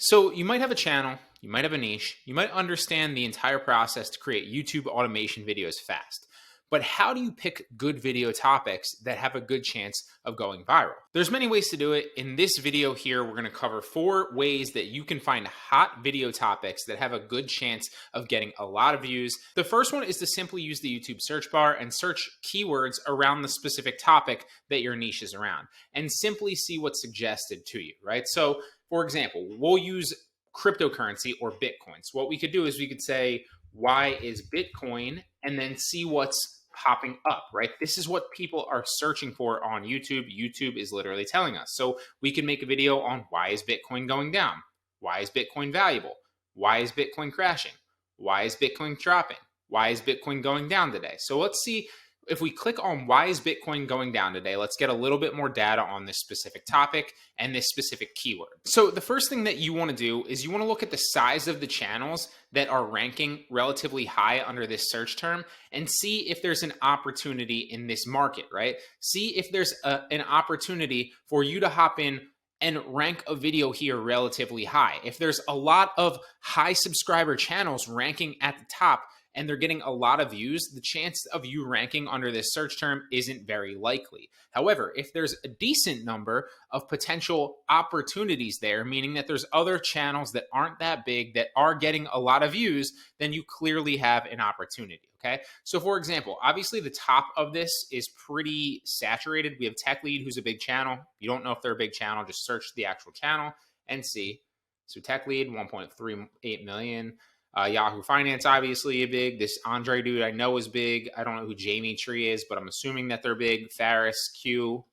So you might have a channel, you might have a niche, you might understand the entire process to create YouTube automation videos fast. But how do you pick good video topics that have a good chance of going viral? There's many ways to do it. In this video here, we're going to cover 4 ways that you can find hot video topics that have a good chance of getting a lot of views. The first one is to simply use the YouTube search bar and search keywords around the specific topic that your niche is around and simply see what's suggested to you, right? So for example, we'll use cryptocurrency or Bitcoin. So what we could do is we could say, why is Bitcoin? And then see what's popping up, right? This is what people are searching for on YouTube. YouTube is literally telling us. So we can make a video on why is Bitcoin going down? Why is Bitcoin valuable? Why is Bitcoin crashing? Why is Bitcoin dropping? Why is Bitcoin going down today? So let's see. If we click on why is Bitcoin going down today, let's get a little bit more data on this specific topic and this specific keyword. So the first thing that you want to do is you want to look at the size of the channels that are ranking relatively high under this search term and see if there's an opportunity in this market, right? See if there's an opportunity for you to hop in and rank a video here relatively high. If there's a lot of high subscriber channels ranking at the top, and they're getting a lot of views, the chance of you ranking under this search term isn't very likely. However, if there's a decent number of potential opportunities there, meaning that there's other channels that aren't that big that are getting a lot of views, then you clearly have an opportunity, okay? So for example, obviously the top of this is pretty saturated. We have Tech Lead, who's a big channel. You don't know if they're a big channel, just search the actual channel and see. So Tech Lead, 1.38 million. Yahoo Finance, obviously a big. This Andre dude I know is big. I don't know who Jamie Tree is, but I'm assuming that they're big. Faris Q.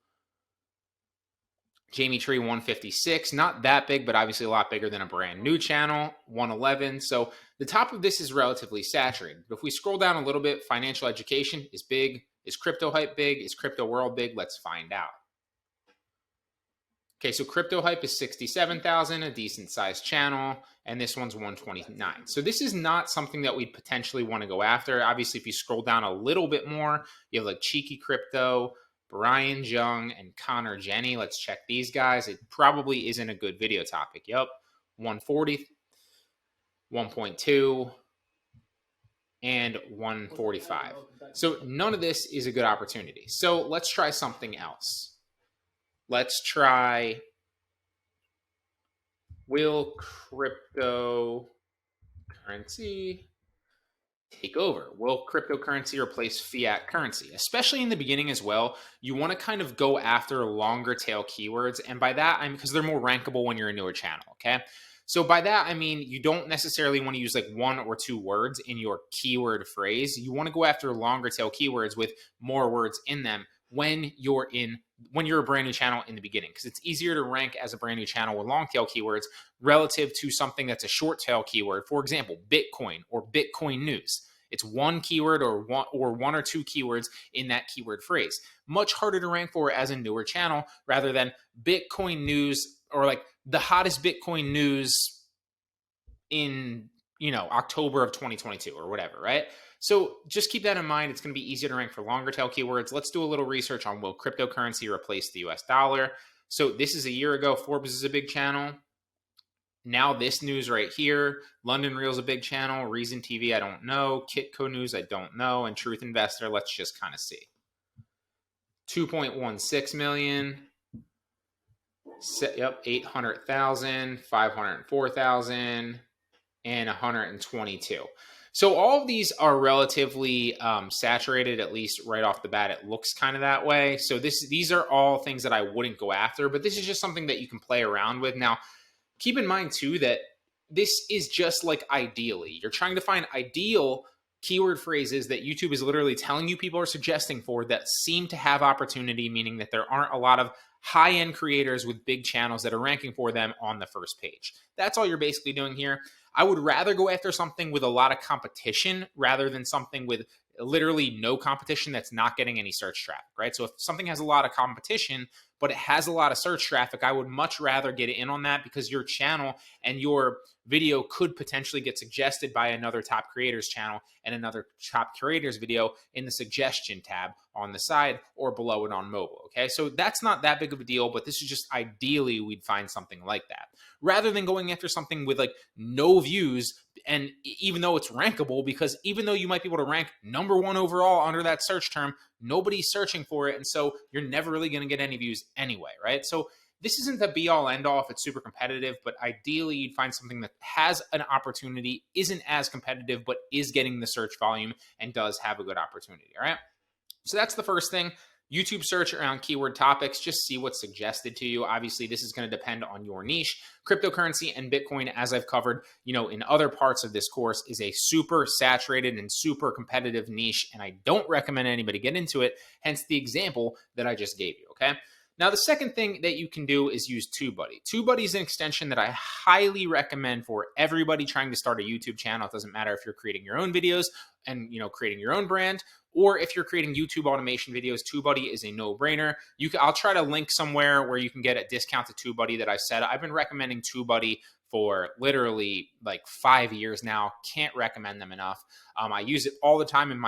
Jamie Tree, 156. Not that big, but obviously a lot bigger than a brand new channel, 111. So the top of this is relatively saturated. But if we scroll down a little bit, financial education is big. Is crypto hype big? Is crypto world big? Let's find out. Okay, so Crypto Hype is 67,000, a decent sized channel, and this one's 129. So this is not something that we'd potentially want to go after. Obviously, if you scroll down a little bit more, you have like Cheeky Crypto, Bryan Jung, and Connor Jenny. Let's check these guys. It probably isn't a good video topic. Yep, 140, 1.2, and 145. So none of this is a good opportunity. So let's try something else. Let's try, will cryptocurrency take over? Will cryptocurrency replace fiat currency? Especially in the beginning as well, you want to kind of go after longer tail keywords. And by that, I mean, because they're more rankable when you're a newer channel, okay? So by that, I mean, you don't necessarily want to use like 1 or 2 words in your keyword phrase. You want to go after longer tail keywords with more words in them when you're a brand new channel in the beginning, because it's easier to rank as a brand new channel with long tail keywords relative to something that's a short tail keyword. For example, Bitcoin or Bitcoin news. It's one keyword or one or 2 keywords in that keyword phrase. Much harder to rank for as a newer channel rather than Bitcoin news or like the hottest Bitcoin news in, October of 2022 or whatever, right? So just keep that in mind. It's going to be easier to rank for longer tail keywords. Let's do a little research on will cryptocurrency replace the US dollar? So this is a year ago. Forbes is a big channel. Now this news right here. London Reel's a big channel. Reason TV, I don't know. Kitco News, I don't know. And Truth Investor, let's just kind of see. 2.16 million. Yep, 800,000, 504,000, and 122. So all of these are relatively saturated, at least right off the bat. It looks kind of that way. So these are all things that I wouldn't go after, but this is just something that you can play around with. Now, keep in mind too that this is just like ideally. You're trying to find ideal keyword phrases that YouTube is literally telling you people are suggesting for that seem to have opportunity, meaning that there aren't a lot of high-end creators with big channels that are ranking for them on the first page. That's all you're basically doing here. I would rather go after something with a lot of competition rather than something with literally no competition that's not getting any search traffic, right? So if something has a lot of competition, but it has a lot of search traffic, I would much rather get in on that because your channel and your video could potentially get suggested by another top creator's channel and another top creator's video in the suggestion tab on the side or below it on mobile. Okay, so that's not that big of a deal, but this is just ideally we'd find something like that rather than going after something with like no views. And even though it's rankable, because even though you might be able to rank #1 overall under that search term, nobody's searching for it. And so you're never really going to get any views anyway, right? So this isn't the be all end all if it's super competitive, but ideally you'd find something that has an opportunity, isn't as competitive, but is getting the search volume and does have a good opportunity. All right. So that's the first thing. YouTube search around keyword topics, just see what's suggested to you. Obviously, this is going to depend on your niche. Cryptocurrency and Bitcoin, as I've covered, in other parts of this course, is a super saturated and super competitive niche, and I don't recommend anybody get into it, hence the example that I just gave you, okay? Now, the second thing that you can do is use TubeBuddy. TubeBuddy is an extension that I highly recommend for everybody trying to start a YouTube channel. It doesn't matter if you're creating your own videos and creating your own brand, or if you're creating YouTube automation videos. TubeBuddy is a no-brainer. I'll try to link somewhere where you can get a discount to TubeBuddy that I said. I've been recommending TubeBuddy for literally like 5 years now. Can't recommend them enough. I use it all the time on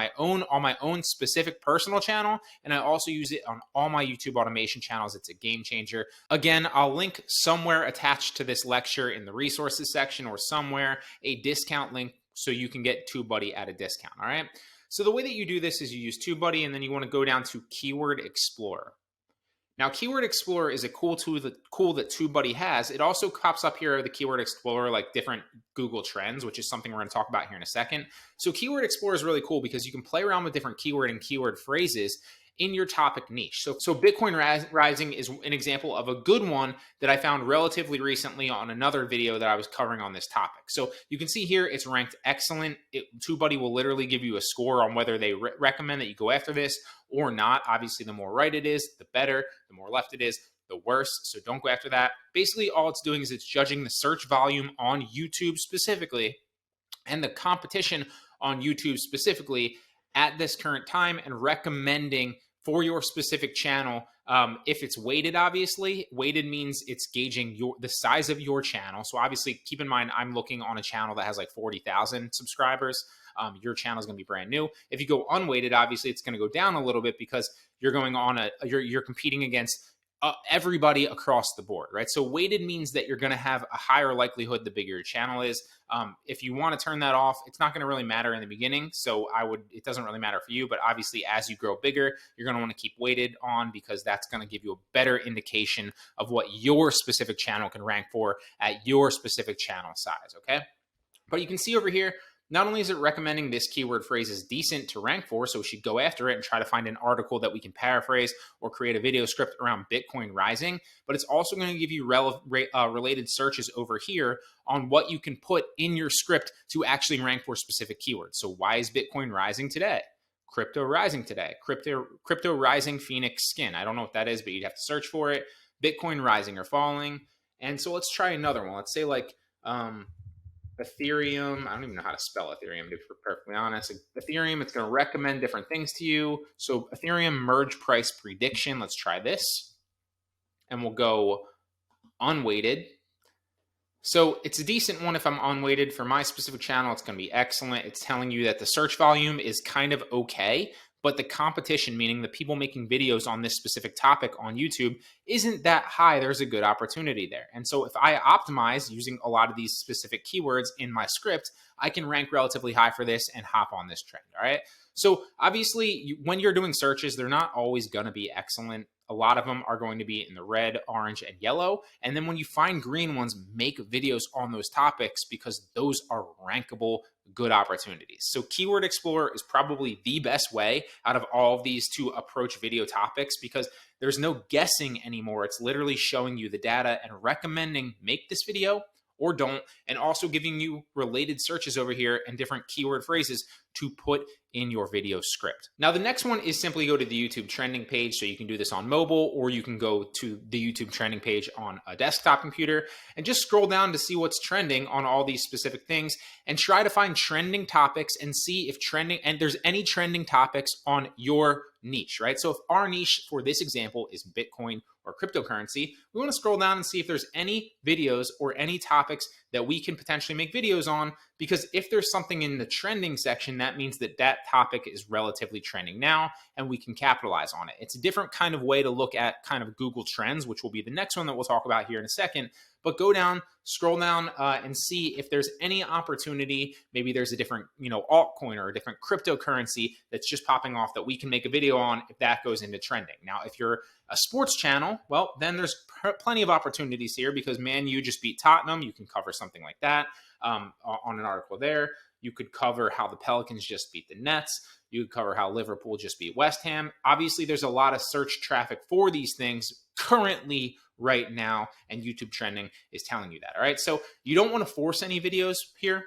my own specific personal channel, and I also use it on all my YouTube automation channels. It's a game changer. Again, I'll link somewhere attached to this lecture in the resources section or somewhere a discount link so you can get TubeBuddy at a discount. All right. So the way that you do this is you use TubeBuddy, and then you want to go down to Keyword Explorer. Now, Keyword Explorer is a cool tool that TubeBuddy has. It also pops up here, the Keyword Explorer, like different Google Trends, which is something we're going to talk about here in a second. So Keyword Explorer is really cool because you can play around with different keyword and keyword phrases in your topic niche. So Bitcoin Rising is an example of a good one that I found relatively recently on another video that I was covering on this topic. So you can see here it's ranked excellent. TubeBuddy will literally give you a score on whether they recommend that you go after this or not. Obviously, the more right it is, the better. The more left it is, the worse. So don't go after that. Basically, all it's doing is it's judging the search volume on YouTube specifically and the competition on YouTube specifically at this current time and recommending for your specific channel. If it's weighted, obviously, weighted means it's gauging the size of your channel. So obviously, keep in mind, I'm looking on a channel that has like 40,000 subscribers. Your channel is going to be brand new. If you go unweighted, obviously, it's going to go down a little bit because you're going on you're competing against everybody across the board, right? So weighted means that you're going to have a higher likelihood the bigger your channel is. If you want to turn that off, it's not going to really matter in the beginning. So it doesn't really matter for you, but obviously as you grow bigger, you're going to want to keep weighted on because that's going to give you a better indication of what your specific channel can rank for at your specific channel size, okay? But you can see over here, not only is it recommending this keyword phrase is decent to rank for, so we should go after it and try to find an article that we can paraphrase or create a video script around Bitcoin rising, but it's also going to give you related searches over here on what you can put in your script to actually rank for specific keywords. So why is Bitcoin rising today? Crypto rising today. Crypto rising Phoenix skin. I don't know what that is, but you'd have to search for it. Bitcoin rising or falling. And so let's try another one. Let's say like Ethereum. I don't even know how to spell Ethereum, to be perfectly honest. Ethereum, it's going to recommend different things to you. So Ethereum merge price prediction. Let's try this. And we'll go unweighted. So it's a decent one if I'm unweighted. For my specific channel, it's going to be excellent. It's telling you that the search volume is kind of okay, but the competition, meaning the people making videos on this specific topic on YouTube, isn't that high. There's a good opportunity there. And so if I optimize using a lot of these specific keywords in my script, I can rank relatively high for this and hop on this trend, all right? So obviously, when you're doing searches, they're not always going to be excellent. A lot of them are going to be in the red, orange, and yellow. And then when you find green ones, make videos on those topics because those are rankable good opportunities. So Keyword Explorer is probably the best way out of all of these to approach video topics because there's no guessing anymore. It's literally showing you the data and recommending make this video or don't, and also giving you related searches over here and different keyword phrases to put in your video script. Now, the next one is simply go to the YouTube trending page. So you can do this on mobile, or you can go to the YouTube trending page on a desktop computer and just scroll down to see what's trending on all these specific things and try to find trending topics and see if there's any trending topics on your niche, right? So if our niche for this example is Bitcoin or cryptocurrency, we want to scroll down and see if there's any videos or any topics that we can potentially make videos on, because if there's something in the trending section, that means that that topic is relatively trending now and we can capitalize on it. It's a different kind of way to look at kind of Google Trends, which will be the next one that we'll talk about here in a second. But go down, scroll down, and see if there's any opportunity. Maybe there's a different, altcoin or a different cryptocurrency that's just popping off that we can make a video on if that goes into trending. Now, if you're a sports channel, well, then there's plenty of opportunities here, because Man U just beat Tottenham. You can cover something like that on an article there. You could cover how the Pelicans just beat the Nets. You could cover how Liverpool just beat West Ham. Obviously, there's a lot of search traffic for these things currently right now, and YouTube trending is telling you that. All right. So you don't want to force any videos here.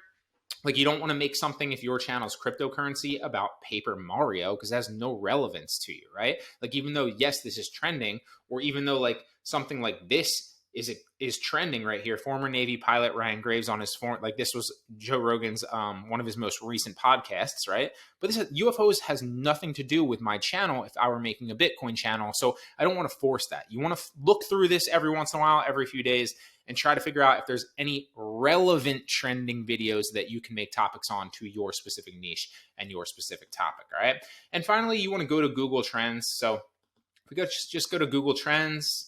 Like, you don't want to make something, if your channel is cryptocurrency, about Paper Mario, because that has no relevance to you, right? Like, even though, yes, this is trending, or even though like something like this is trending right here. Former Navy pilot Ryan Graves on his this was Joe Rogan's one of his most recent podcasts, right? But UFOs has nothing to do with my channel if I were making a Bitcoin channel. So I don't want to force that. You want to look through this every once in a while, every few days, and try to figure out if there's any relevant trending videos that you can make topics on to your specific niche and your specific topic. All right. And finally, you want to go to Google Trends. So if we just go to Google Trends,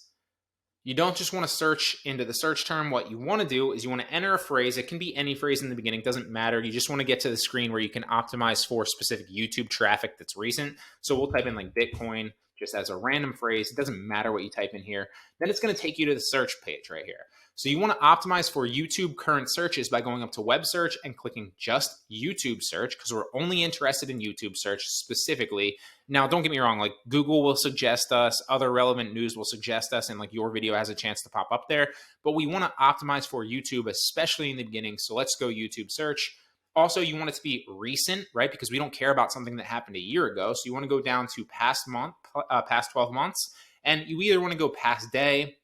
you don't just want to search into the search term. What you want to do is you want to enter a phrase. It can be any phrase in the beginning. It doesn't matter. You just want to get to the screen where you can optimize for specific YouTube traffic that's recent. So we'll type in like Bitcoin just as a random phrase. It doesn't matter what you type in here. Then it's going to take you to the search page right here. So you want to optimize for YouTube current searches by going up to web search and clicking just YouTube search, because we're only interested in YouTube search specifically. Now, don't get me wrong, like Google will suggest us, other relevant news will suggest us, and like your video has a chance to pop up there. But we want to optimize for YouTube, especially in the beginning. So let's go YouTube search. Also, you want it to be recent, right? Because we don't care about something that happened a year ago. So you want to go down to past 12 months, and you either want to go past day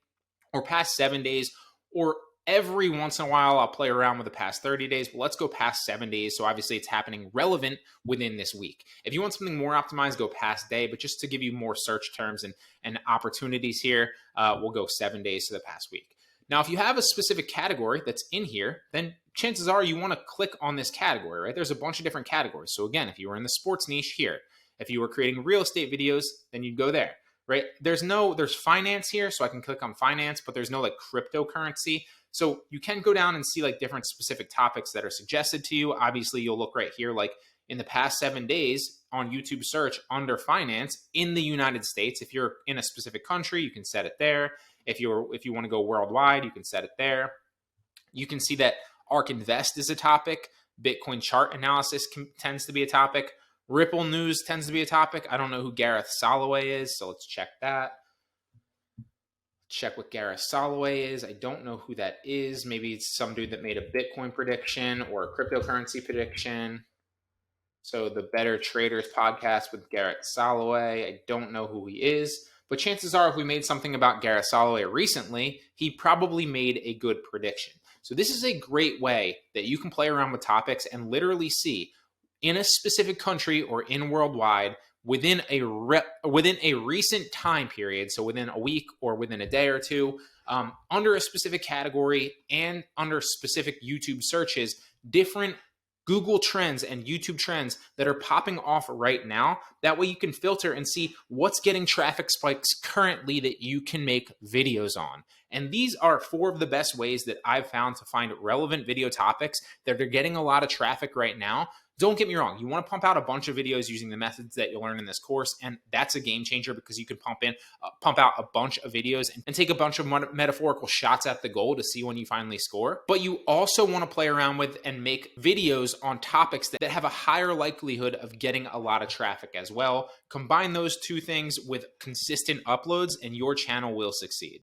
or past 7 days, or every once in a while I'll play around with the past 30 days, but let's go past 7 days. So obviously it's happening relevant within this week. If you want something more optimized, go past day, but just to give you more search terms and opportunities here, we'll go 7 days to the past week. Now, if you have a specific category that's in here, then chances are you want to click on this category, right? There's a bunch of different categories. So again, if you were in the sports niche here, if you were creating real estate videos, then you'd go there, right? There's finance here, so I can click on finance, but there's no like cryptocurrency. So you can go down and see like different specific topics that are suggested to you. Obviously, you'll look right here, like in the past 7 days on YouTube search under finance in the United States. If you're in a specific country, you can set it there. If you want to go worldwide, you can set it there. You can see that ARK Invest is a topic. Bitcoin chart analysis tends to be a topic. Ripple news tends to be a topic. I don't know who Gareth Soloway is, so let's check that. Check what Gareth Soloway is. I don't know who that is. Maybe it's some dude that made a Bitcoin prediction or a cryptocurrency prediction. So the Better Traders podcast with Gareth Soloway. I don't know who he is, but chances are if we made something about Gareth Soloway recently, he probably made a good prediction. So this is a great way that you can play around with topics and literally see in a specific country or in worldwide within a recent time period, so within a week or within a day or two, under a specific category and under specific YouTube searches, different Google trends and YouTube trends that are popping off right now. That way you can filter and see what's getting traffic spikes currently that you can make videos on. And these are 4 of the best ways that I've found to find relevant video topics that are getting a lot of traffic right now. Don't get me wrong. You want to pump out a bunch of videos using the methods that you'll learn in this course. And that's a game changer because you can pump out a bunch of videos and take a bunch of metaphorical shots at the goal to see when you finally score. But you also want to play around with and make videos on topics that have a higher likelihood of getting a lot of traffic as well. Combine those 2 things with consistent uploads and your channel will succeed.